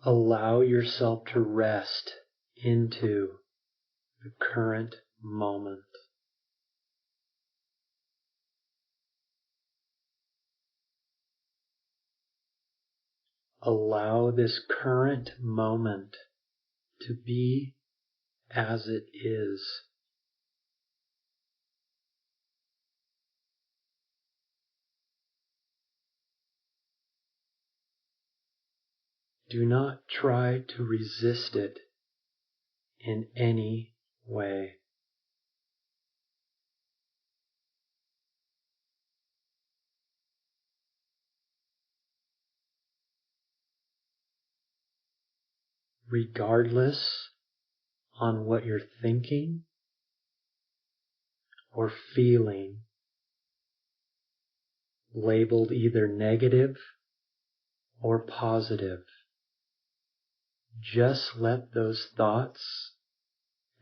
Allow yourself to rest into the current moment. Allow this current moment to be as it is. Do not try to resist it in any way. Regardless on what you're thinking or feeling, labeled either negative or positive, just let those thoughts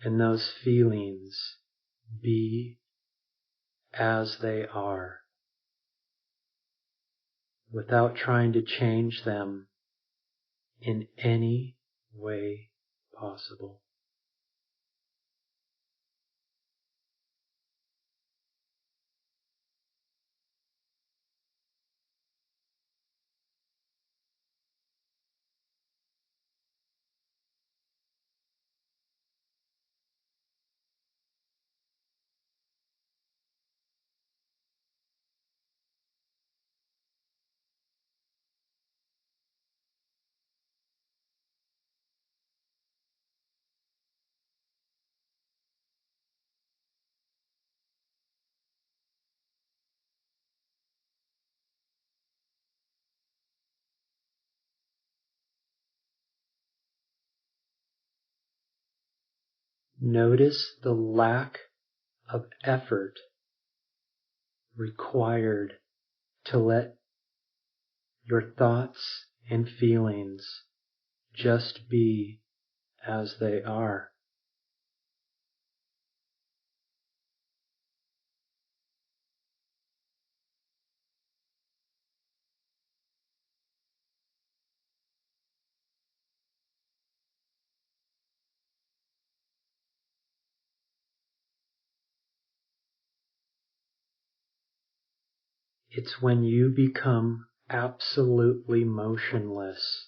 and those feelings be as they are, without trying to change them in any way possible. Notice the lack of effort required to let your thoughts and feelings just be as they are. It's when you become absolutely motionless,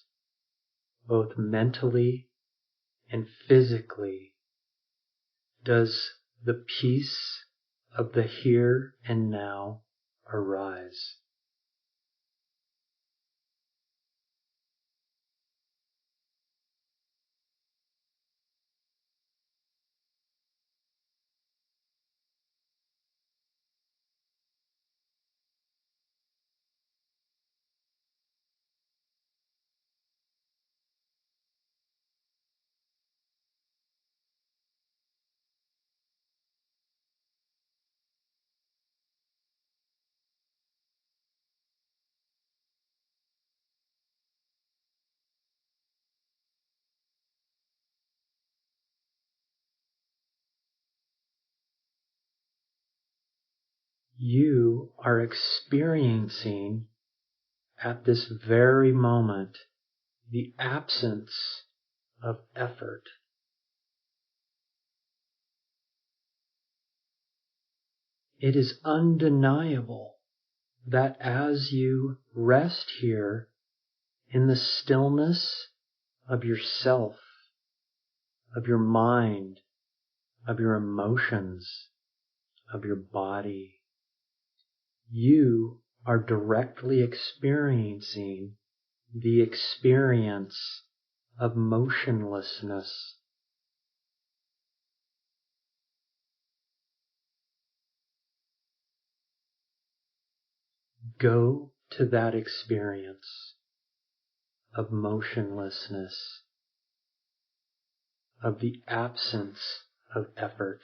both mentally and physically, does the peace of the here and now arise. You are experiencing at this very moment the absence of effort. It is undeniable that as you rest here in the stillness of yourself, of your mind, of your emotions, of your body, you are directly experiencing the experience of motionlessness. Go to that experience of motionlessness, of the absence of effort.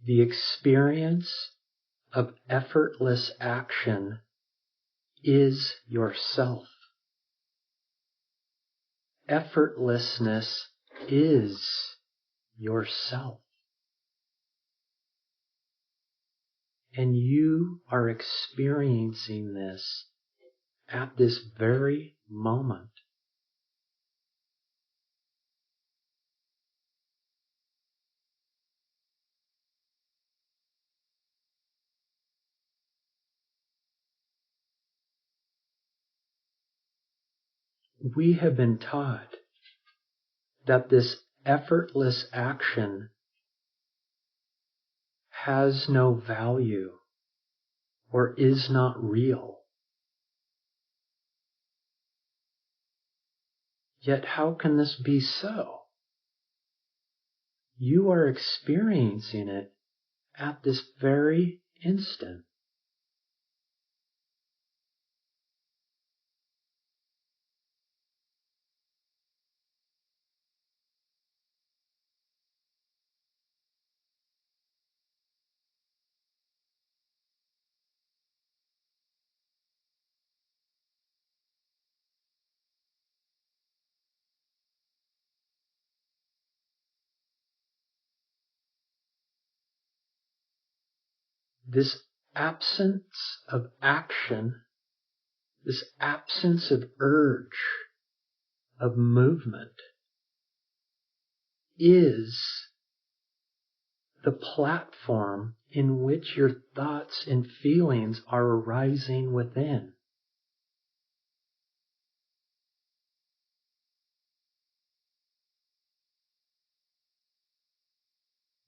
The experience of effortless action is yourself. Effortlessness is yourself. And you are experiencing this at this very moment. We have been taught that this effortless action has no value or is not real. Yet how can this be so? You are experiencing it at this very instant. This absence of action, this absence of urge, of movement, is the platform in which your thoughts and feelings are arising within.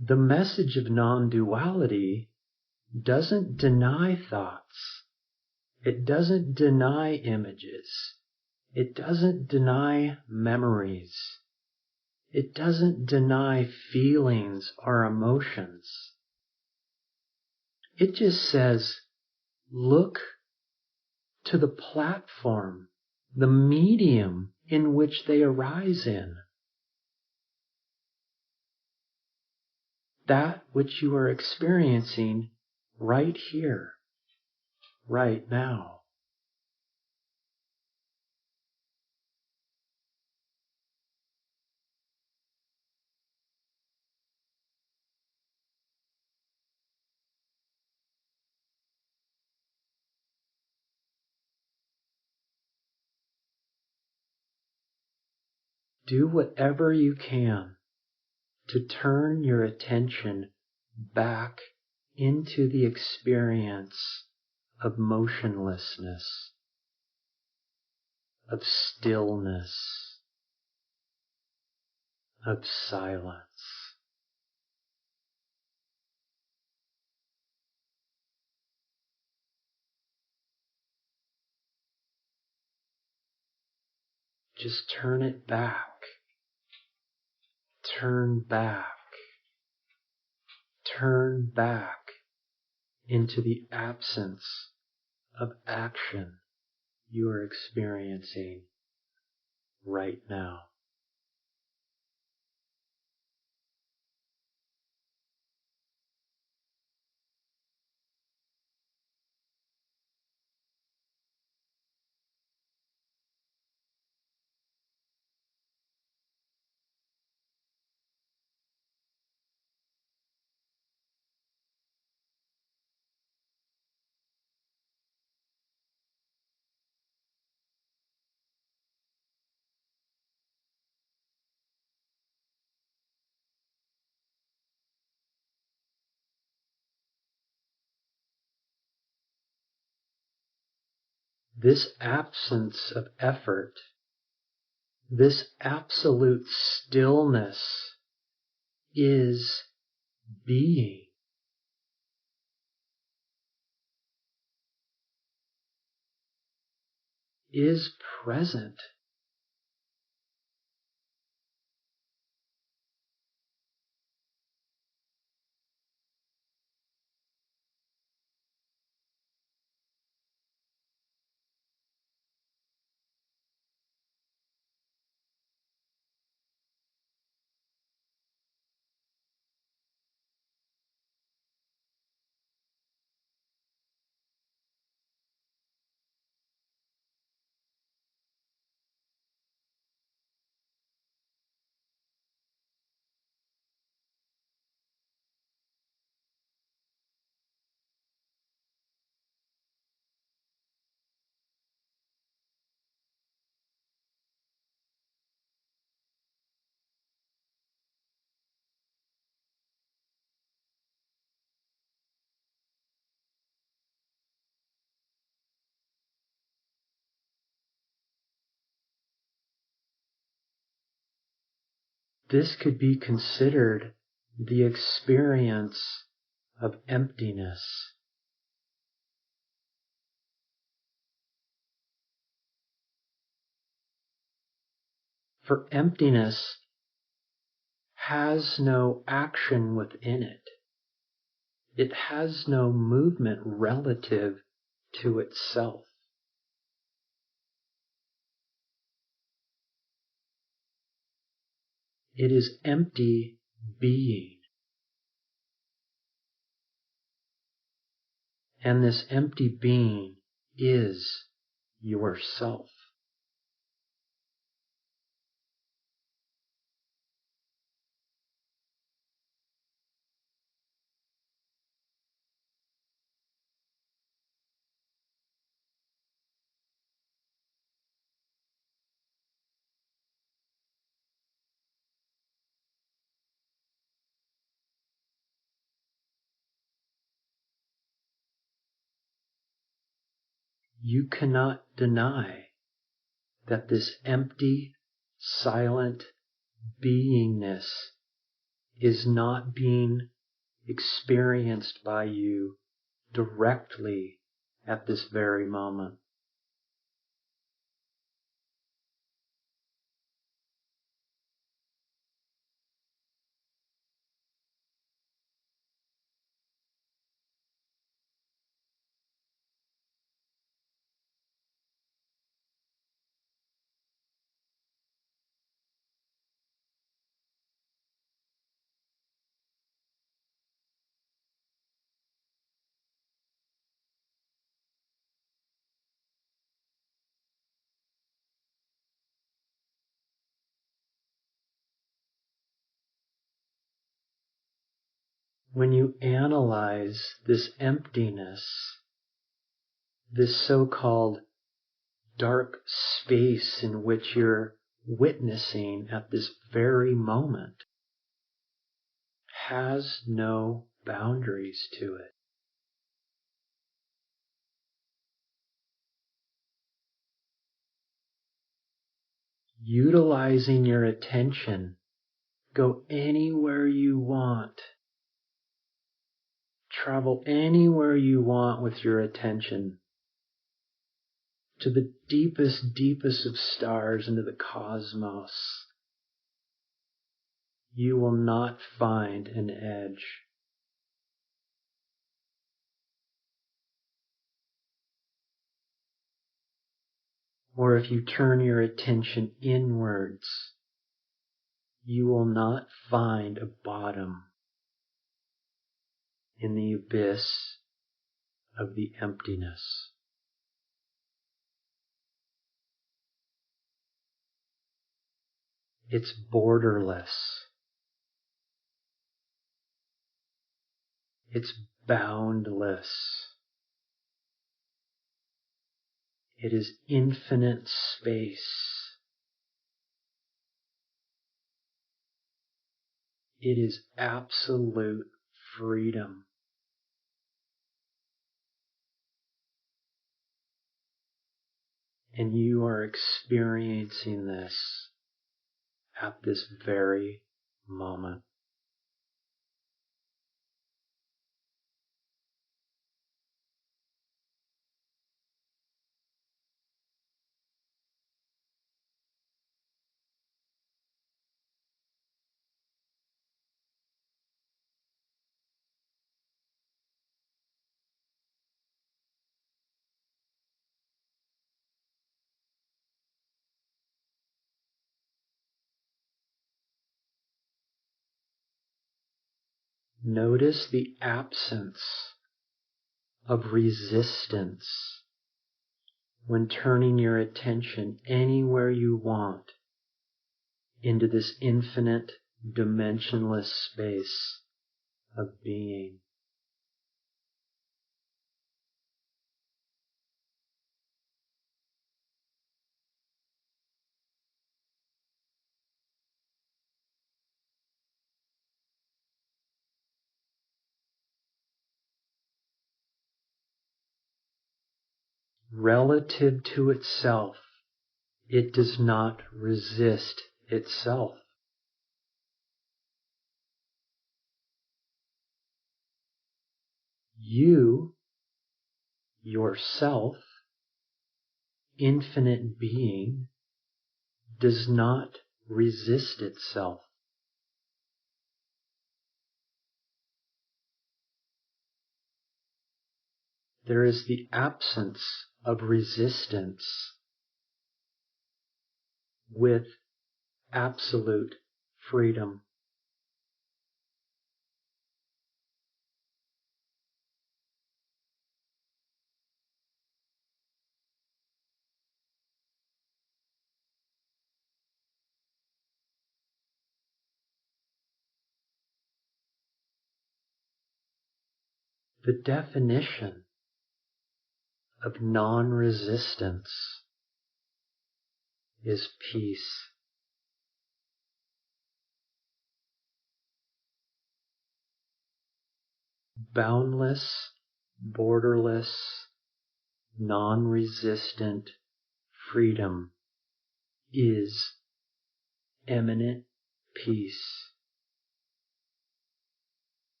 The message of non-duality doesn't deny thoughts. It doesn't deny images. It doesn't deny memories. It doesn't deny feelings or emotions. It just says, look to the platform, the medium in which they arise in. That which you are experiencing right here, right now. Do whatever you can to turn your attention back into the experience of motionlessness, of stillness, of silence. Just turn it back. Turn back. Turn back into the absence of action you are experiencing right now. This absence of effort, this absolute stillness is being. Is present. This could be considered the experience of emptiness. For emptiness has no action within it. It has no movement relative to itself. It is empty being. And this empty being is yourself. You cannot deny that this empty, silent beingness is not being experienced by you directly at this very moment. When you analyze this emptiness, this so-called dark space in which you're witnessing at this very moment, has no boundaries to it. Utilizing your attention, go anywhere you want. Travel anywhere you want with your attention. To the deepest, deepest of stars, into the cosmos. You will not find an edge. Or if you turn your attention inwards, you will not find a bottom in the abyss of the emptiness. It's borderless. It's boundless. It is infinite space. It is absolute freedom. And you are experiencing this at this very moment. Notice the absence of resistance when turning your attention anywhere you want into this infinite, dimensionless space of being. Relative to itself, it does not resist itself. You, yourself, infinite being, does not resist itself. There is the absence of resistance with absolute freedom. The definition of non-resistance is peace. Boundless, borderless, non-resistant freedom is eminent peace.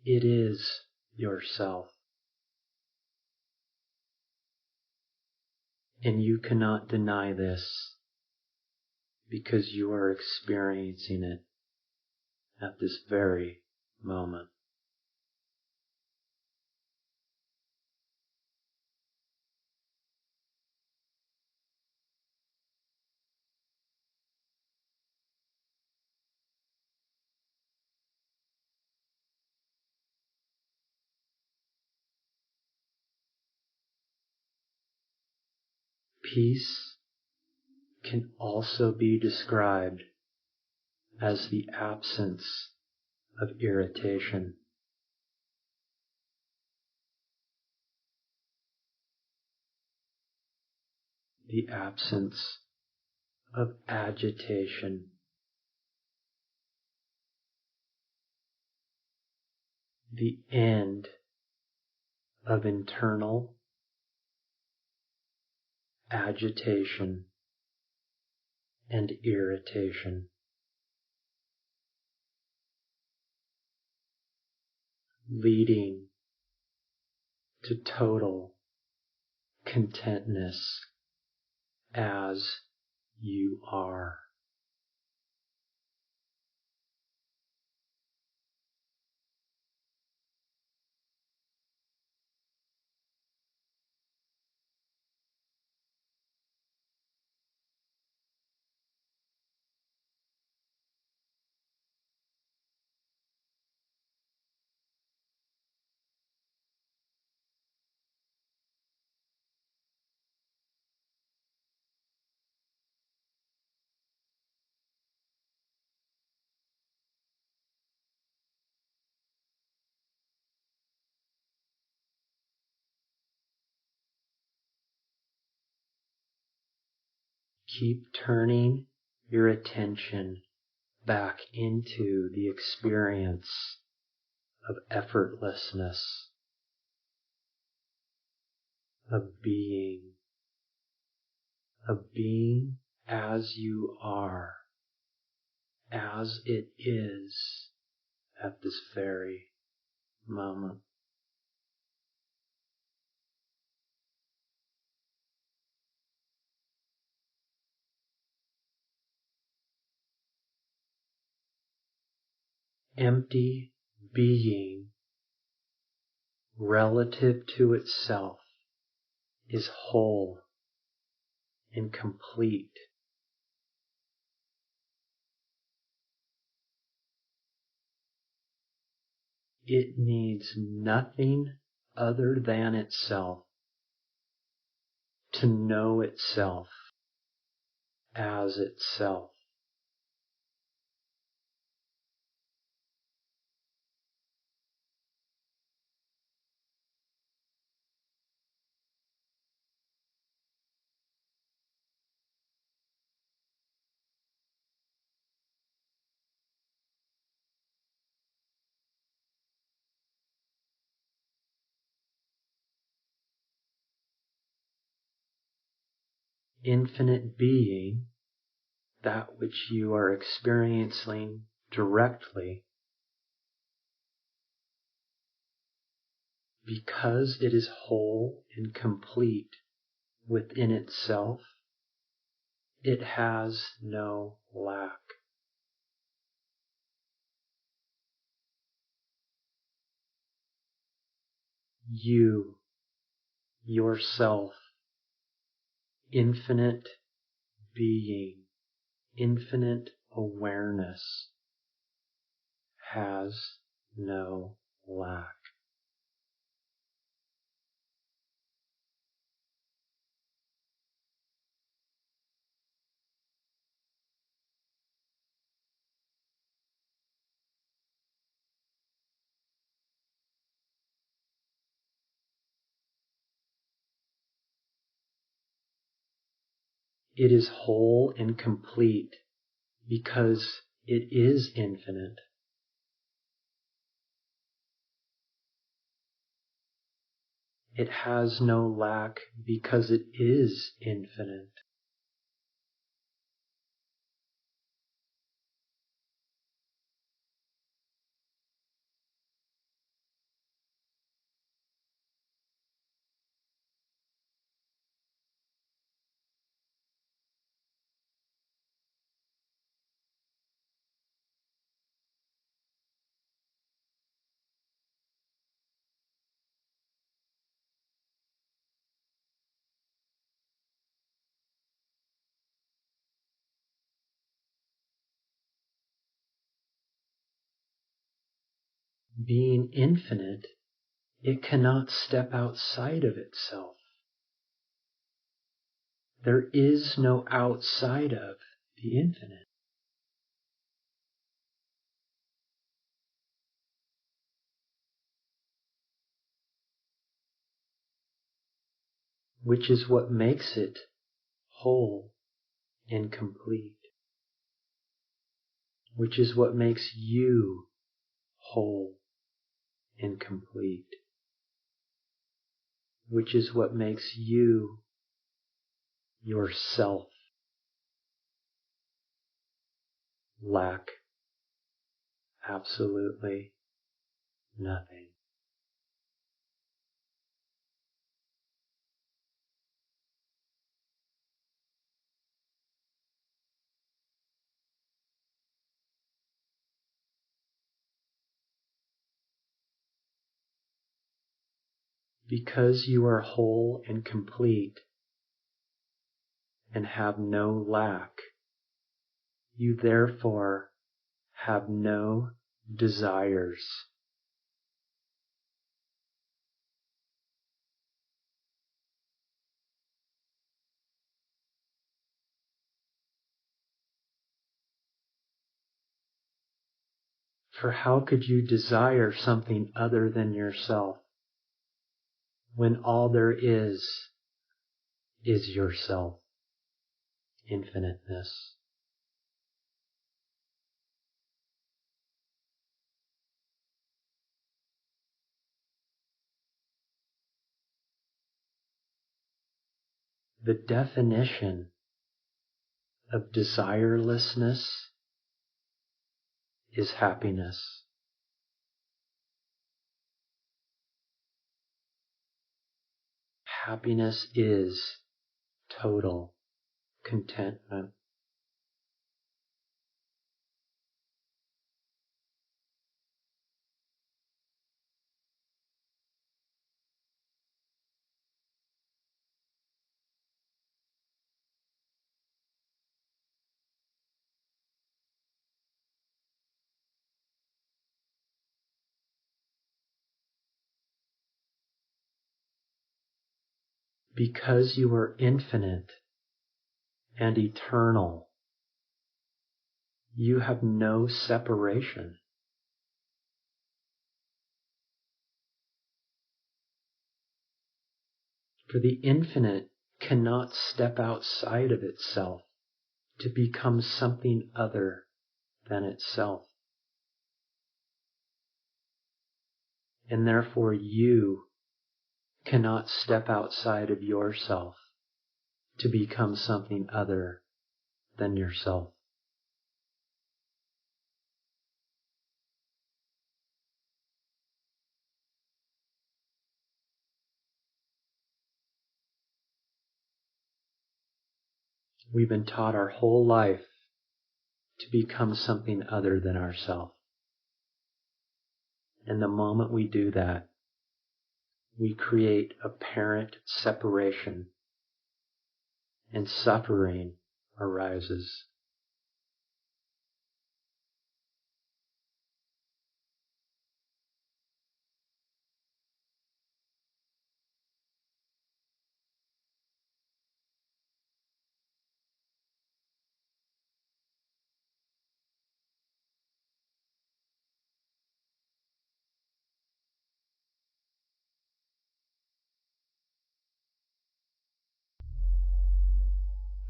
It is yourself. And you cannot deny this because you are experiencing it at this very moment. Peace can also be described as the absence of irritation. The absence of agitation. The end of internal agitation and irritation, leading to total contentness as you are. Keep turning your attention back into the experience of effortlessness, of being as you are, as it is at this very moment. Empty being relative to itself is whole and complete. It needs nothing other than itself to know itself as itself. Infinite being, that which you are experiencing directly, because it is whole and complete within itself, it has no lack. You, yourself, infinite being, infinite awareness, has no lack. It is whole and complete because it is infinite. It has no lack because it is infinite. Being infinite, it cannot step outside of itself. There is no outside of the infinite, which is what makes it whole and complete, which is what makes you whole and complete, which is what makes you yourself lack absolutely nothing. Because you are whole and complete and have no lack, you therefore have no desires. For how could you desire something other than yourself when all there is yourself, infiniteness? The definition of desirelessness is happiness. Happiness is total contentment. Because you are infinite and eternal, you have no separation. For the infinite cannot step outside of itself to become something other than itself. And therefore you cannot step outside of yourself to become something other than yourself. We've been taught our whole life to become something other than ourselves. And the moment we do that, we create apparent separation, and suffering arises.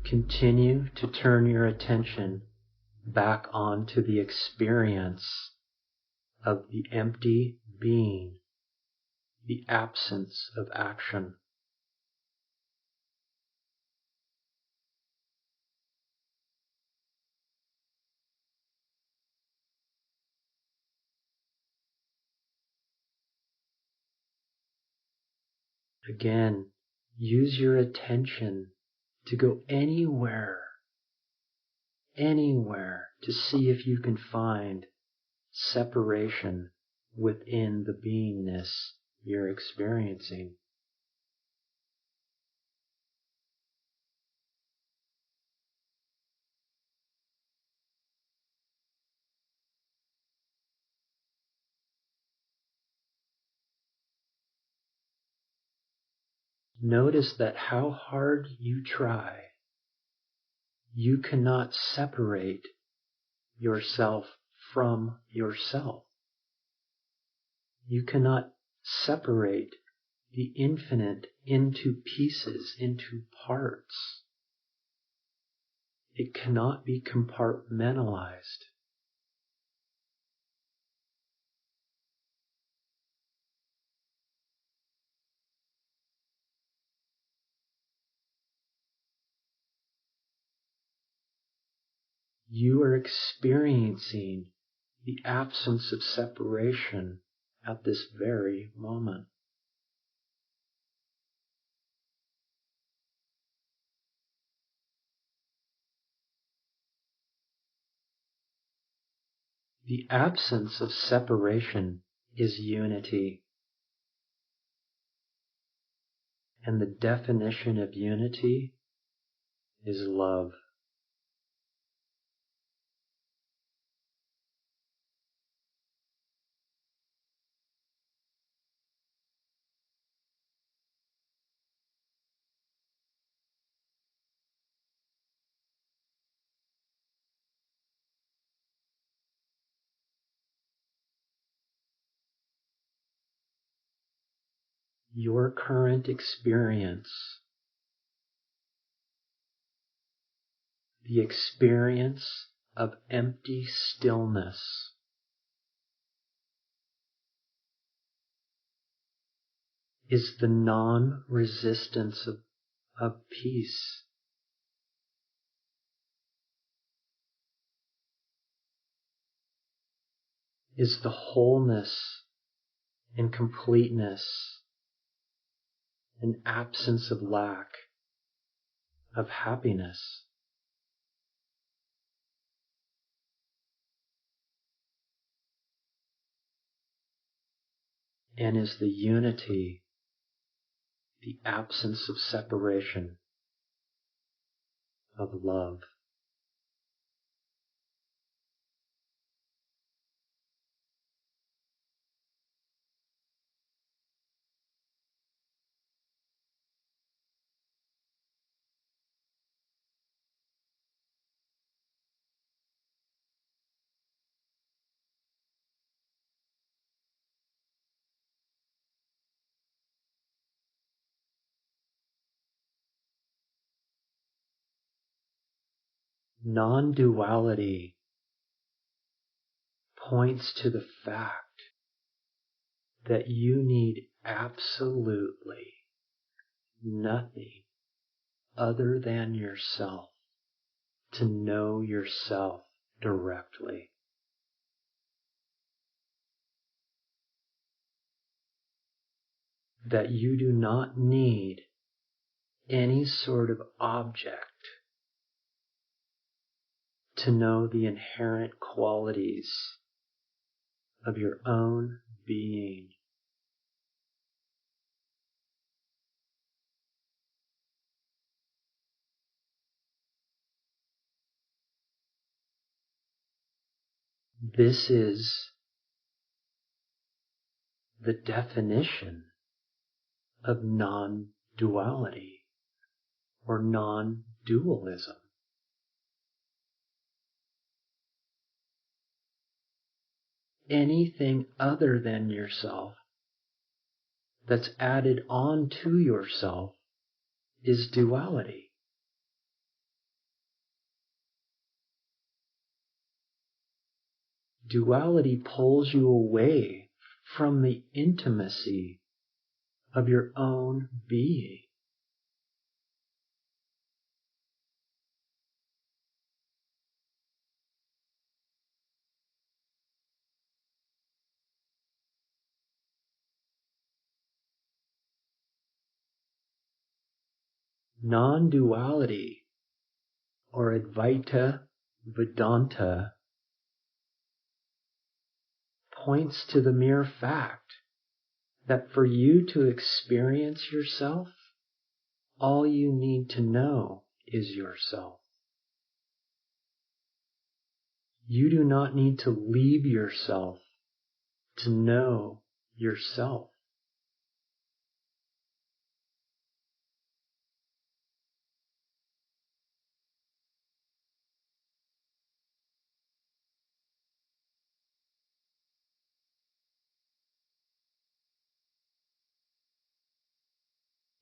Continue to turn your attention back onto the experience of the empty being, the absence of action. Again, use your attention to go anywhere to see if you can find separation within the beingness you're experiencing. Notice that how hard you try, you cannot separate yourself from yourself. You cannot separate the infinite into pieces, into parts. It cannot be compartmentalized. You are experiencing the absence of separation at this very moment. The absence of separation is unity. And the definition of unity is love. Your current experience, the experience of empty stillness, is the non-resistance of peace. Is the wholeness and completeness and absence of lack, of happiness. And is the unity, the absence of separation, of love. Nonduality points to the fact that you need absolutely nothing other than yourself to know yourself directly. That you do not need any sort of object to know the inherent qualities of your own being. This is the definition of non-duality or non-dualism. Anything other than yourself that's added on to yourself is duality. Duality pulls you away from the intimacy of your own being. Non-duality, or Advaita Vedanta, points to the mere fact that for you to experience yourself, all you need to know is yourself. You do not need to leave yourself to know yourself.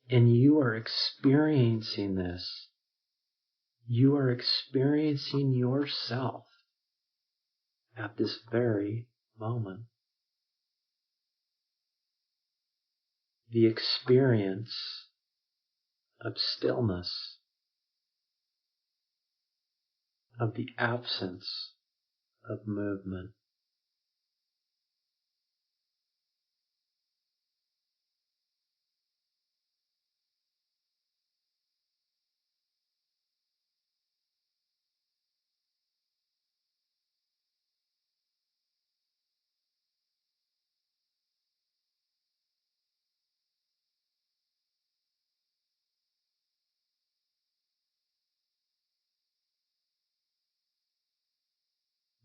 And you are experiencing this. You are experiencing yourself at this very moment. The experience of stillness, of the absence of movement.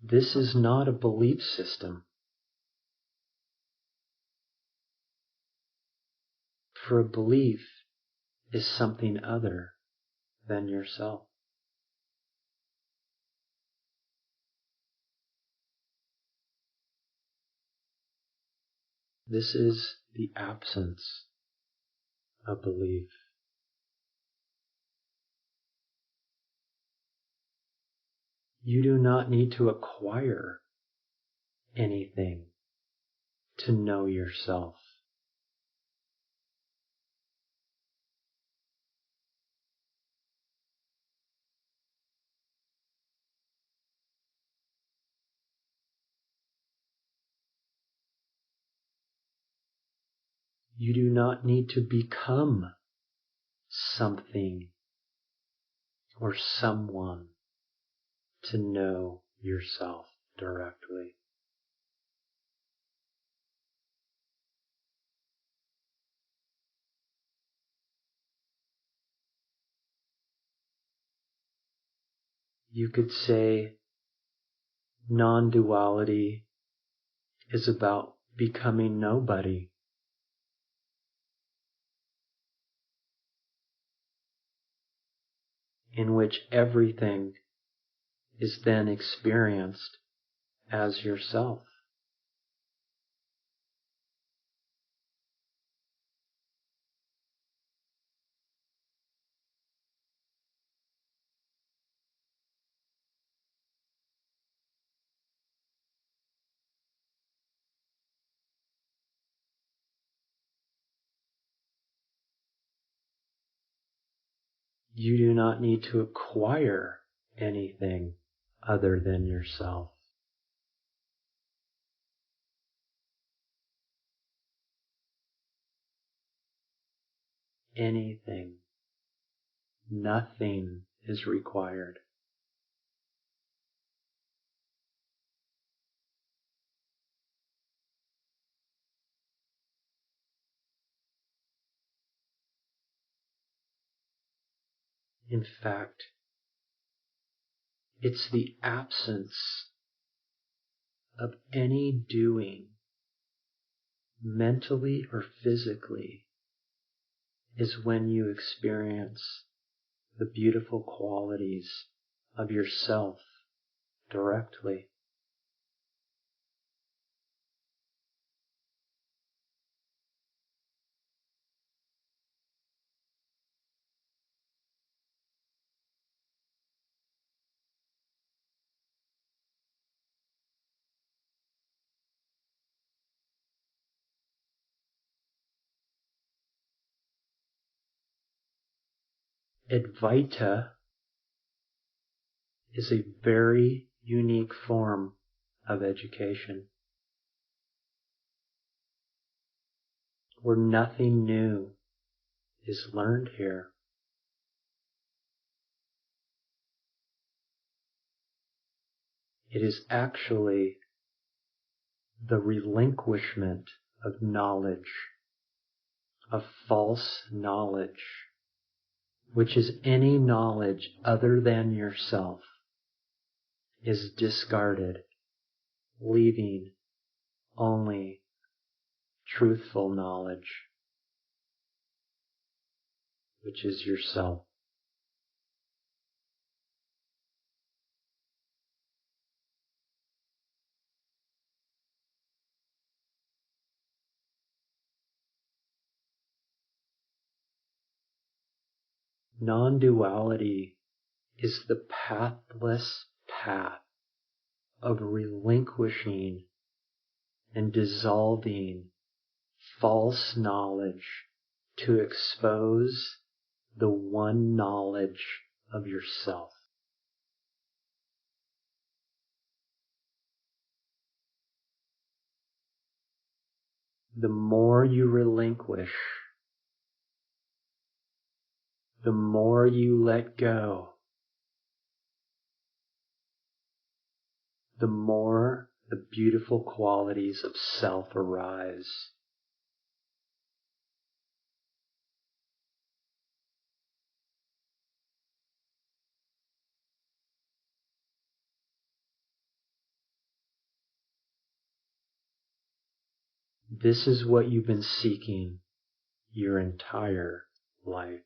This is not a belief system. For a belief is something other than yourself. This is the absence of belief. You do not need to acquire anything to know yourself. You do not need to become something or someone to know yourself directly. You could say non-duality is about becoming nobody. In which everything is then experienced as yourself. You do not need to acquire anything other than yourself. Anything. Nothing is required. In fact, it's the absence of any doing, mentally or physically, is when you experience the beautiful qualities of yourself directly. Advaita is a very unique form of education, where nothing new is learned here. It is actually the relinquishment of knowledge, of false knowledge, which is any knowledge other than yourself, is discarded, leaving only truthful knowledge, which is yourself. Nonduality is the pathless path of relinquishing and dissolving false knowledge to expose the one knowledge of yourself. The more you relinquish, the more you let go, the more the beautiful qualities of self arise. This is what you've been seeking your entire life.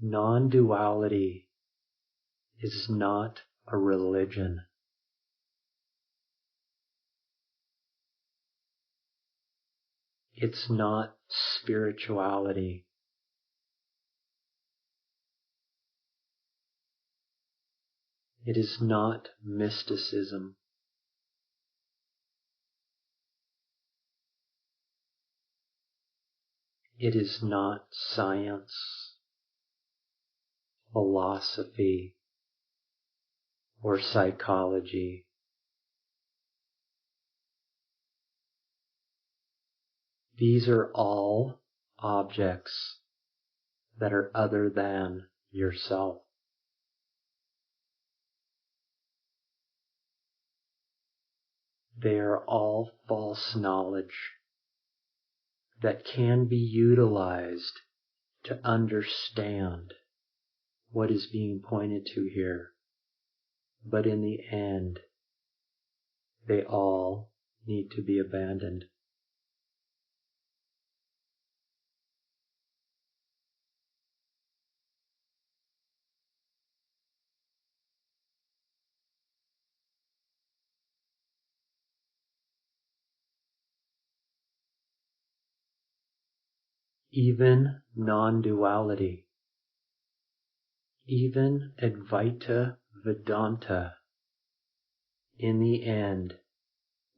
Non-duality is not a religion. It's not spirituality. It is not mysticism. It is not science, philosophy, or psychology. These are all objects that are other than yourself. They are all false knowledge that can be utilized to understand what is being pointed to here. But in the end, they all need to be abandoned. Even non-duality, even Advaita Vedanta, in the end,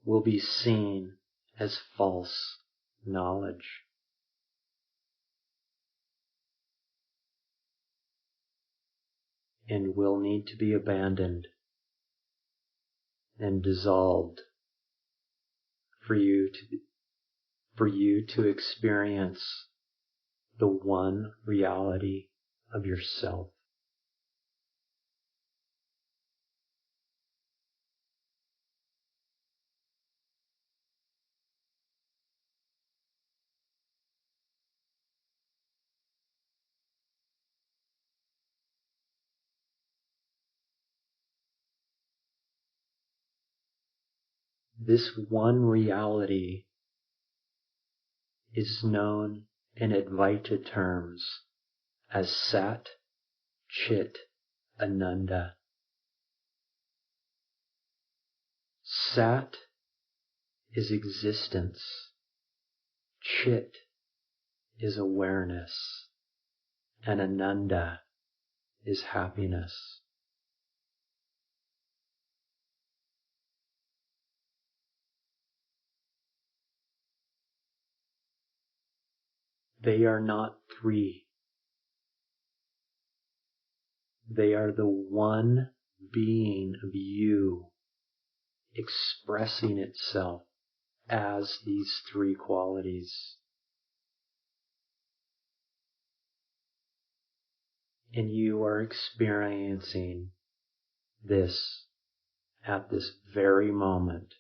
will be seen as false knowledge. And will need to be abandoned and dissolved for you to experience the one reality of yourself. This one reality is known in Advaita terms as Sat Chit Ananda. Sat is existence. Chit is awareness. And Ananda is happiness. They are not three. They are the one being of you expressing itself as these three qualities. And you are experiencing this at this very moment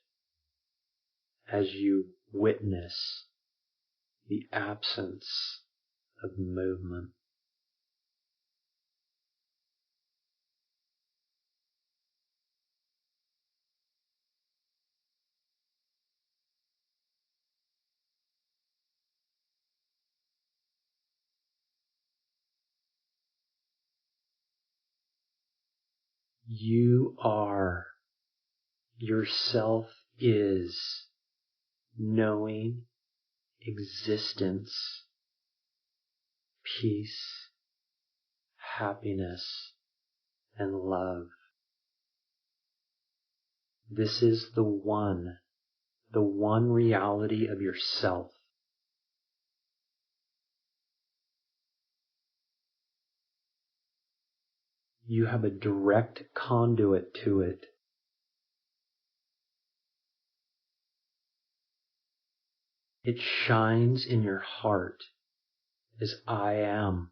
as you witness the absence of movement. You are, yourself is knowing, existence, peace, happiness, and love. This is the one reality of yourself. You have a direct conduit to it. It shines in your heart as I am.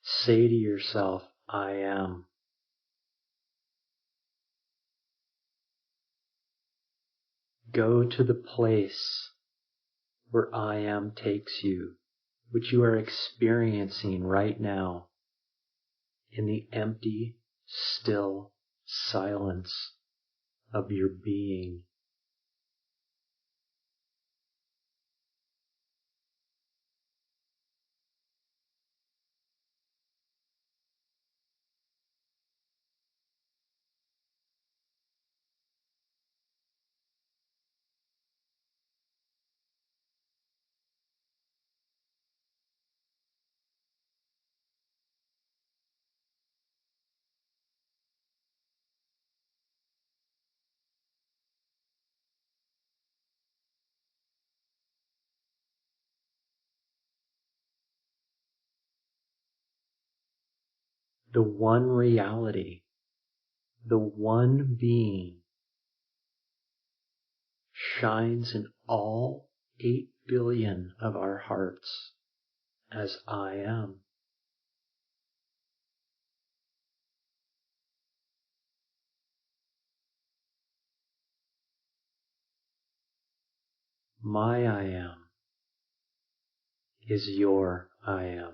Say to yourself, I am. Go to the place where I am takes you, which you are experiencing right now in the empty, still silence of your being. The one reality, the one being, shines in all 8 billion of our hearts as I am. My I am is your I am.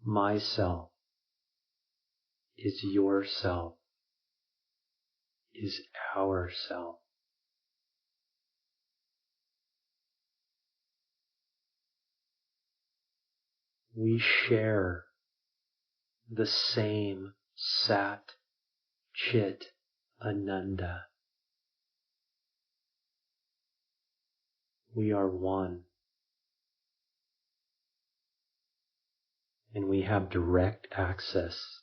Myself is your self, is our self. We share the same Sat Chit Ananda. We are one. and we have direct access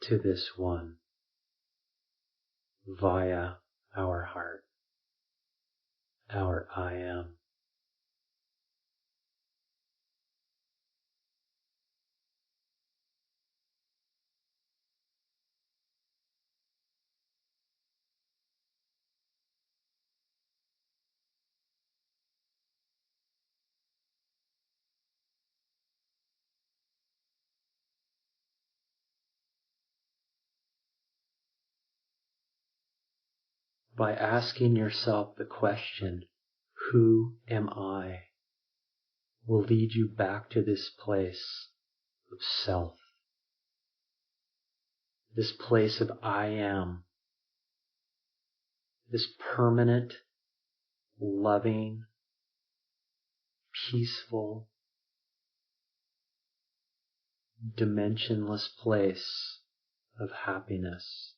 to this one via our heart, our I am. By asking yourself the question, who am I, will lead you back to this place of self, this place of I am, this permanent, loving, peaceful, dimensionless place of happiness.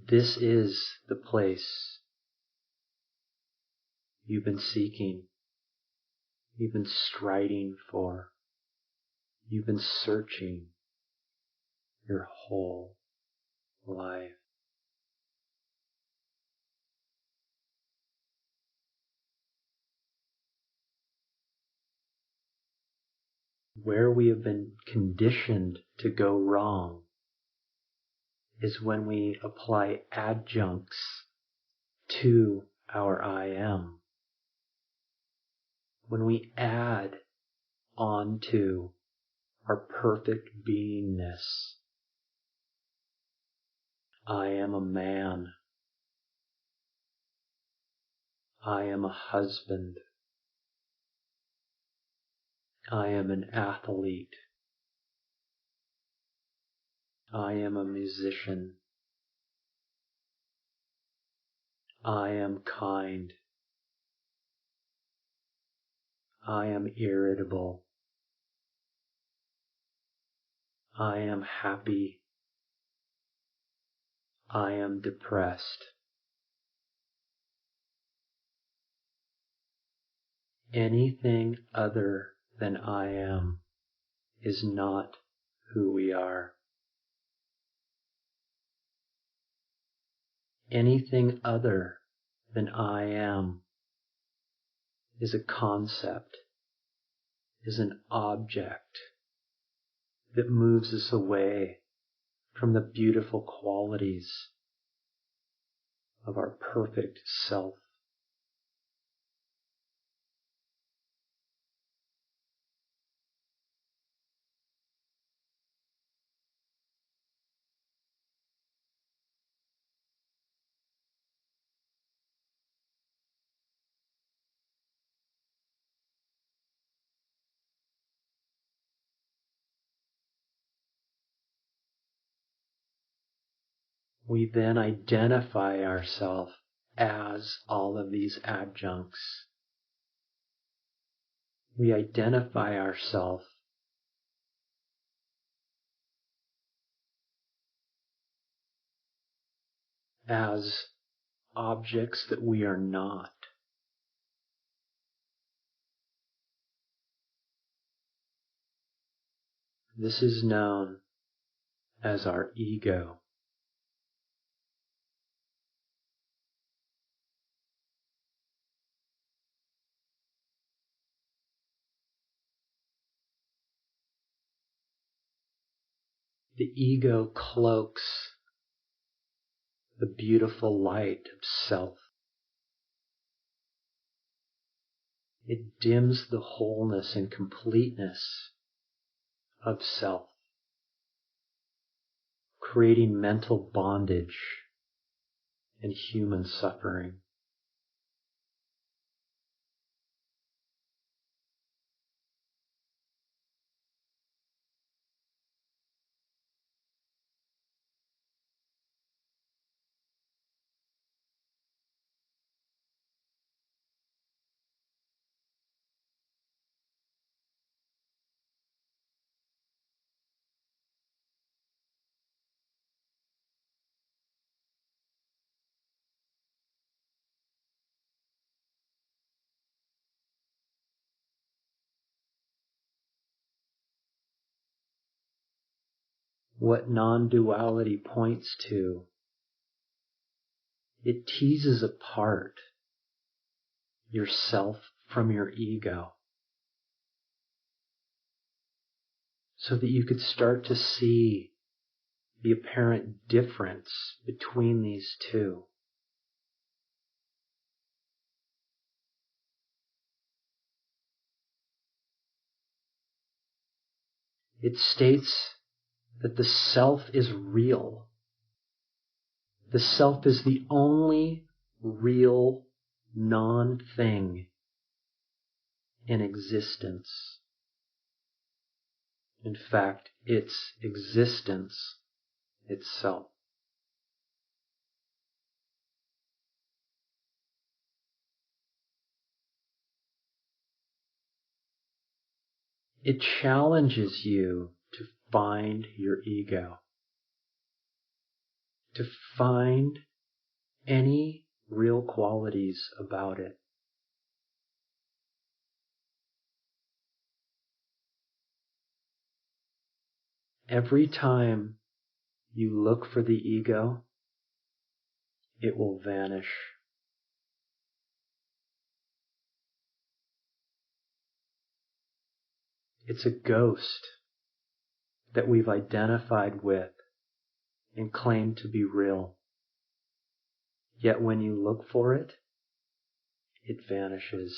This is the place you've been seeking, you've been striding for, you've been searching your whole life. Where we have been conditioned to go wrong is when we apply adjuncts to our I am. When we add onto our perfect beingness. I am a man. I am a husband. I am an athlete. I am a musician. I am kind. I am irritable. I am happy. I am depressed. Anything other than I am is not who we are. Anything other than I am is a concept, is an object that moves us away from the beautiful qualities of our perfect self. We then identify ourselves as all of these adjuncts. We identify ourselves as objects that we are not. This is known as our ego. The ego cloaks the beautiful light of self. It dims the wholeness and completeness of self, creating mental bondage and human suffering. what non-duality points to. It teases apart yourself from your ego so that you could start to see the apparent difference between these two. It states that the self is real. The self is the only real non-thing in existence. In fact, it's existence itself. It challenges you to find your ego, to find any real qualities about it. Every time you look for the ego, it will vanish. It's a ghost that we've identified with and claimed to be real. Yet when you look for it, it vanishes,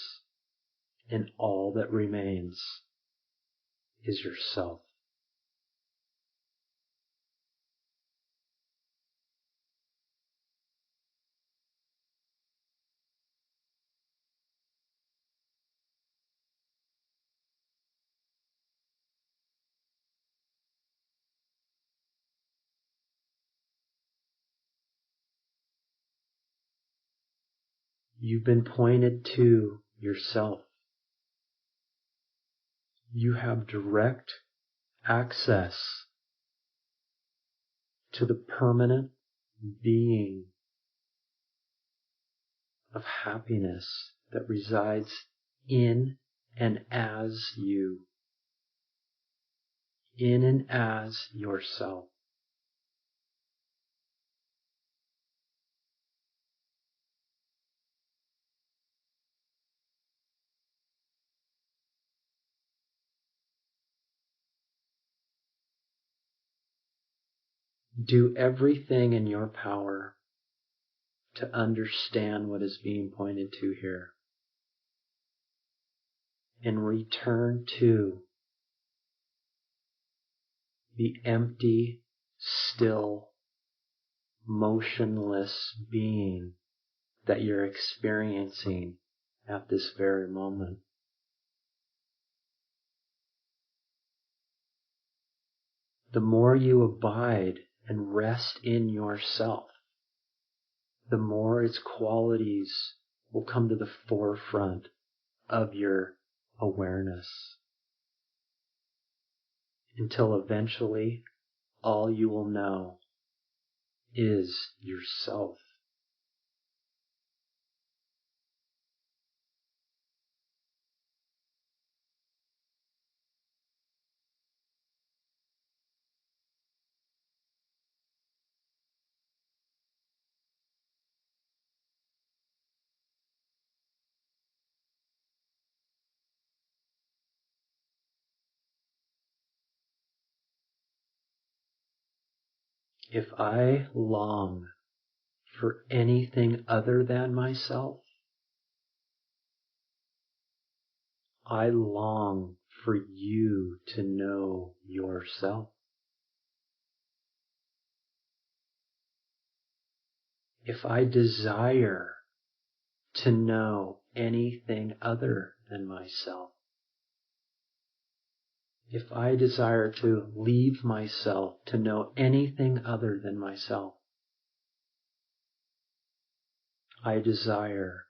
and all that remains is yourself. You've been pointed to yourself. You have direct access to the permanent being of happiness that resides in and as you, in and as yourself. Do everything in your power to understand what is being pointed to here, and return to the empty, still, motionless being that you're experiencing at this very moment. The more you abide and rest in yourself, the more its qualities will come to the forefront of your awareness, until eventually all you will know is yourself. If I long for anything other than myself, I long for you to know yourself. If I desire to know anything other than myself, if I desire to leave myself to know anything other than myself, I desire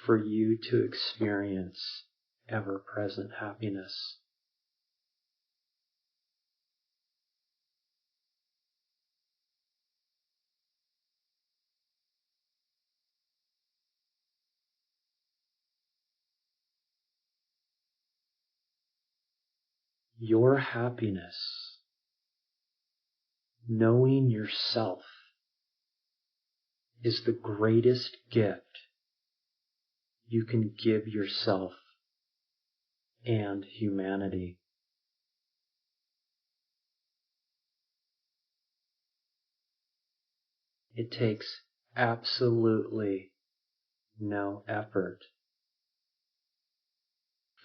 for you to experience ever-present happiness. Your happiness Knowing yourself is the greatest gift you can give yourself and humanity. It takes absolutely no effort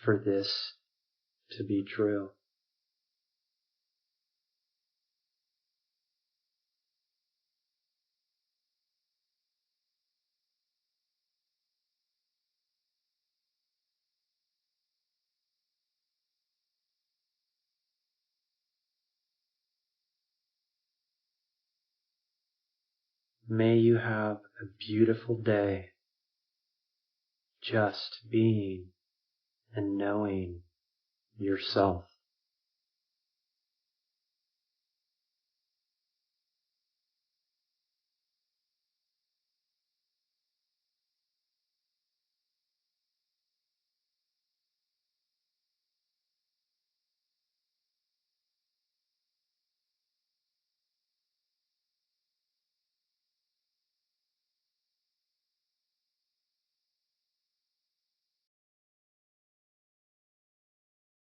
for this to be true. May you have a beautiful day just being and knowing yourself.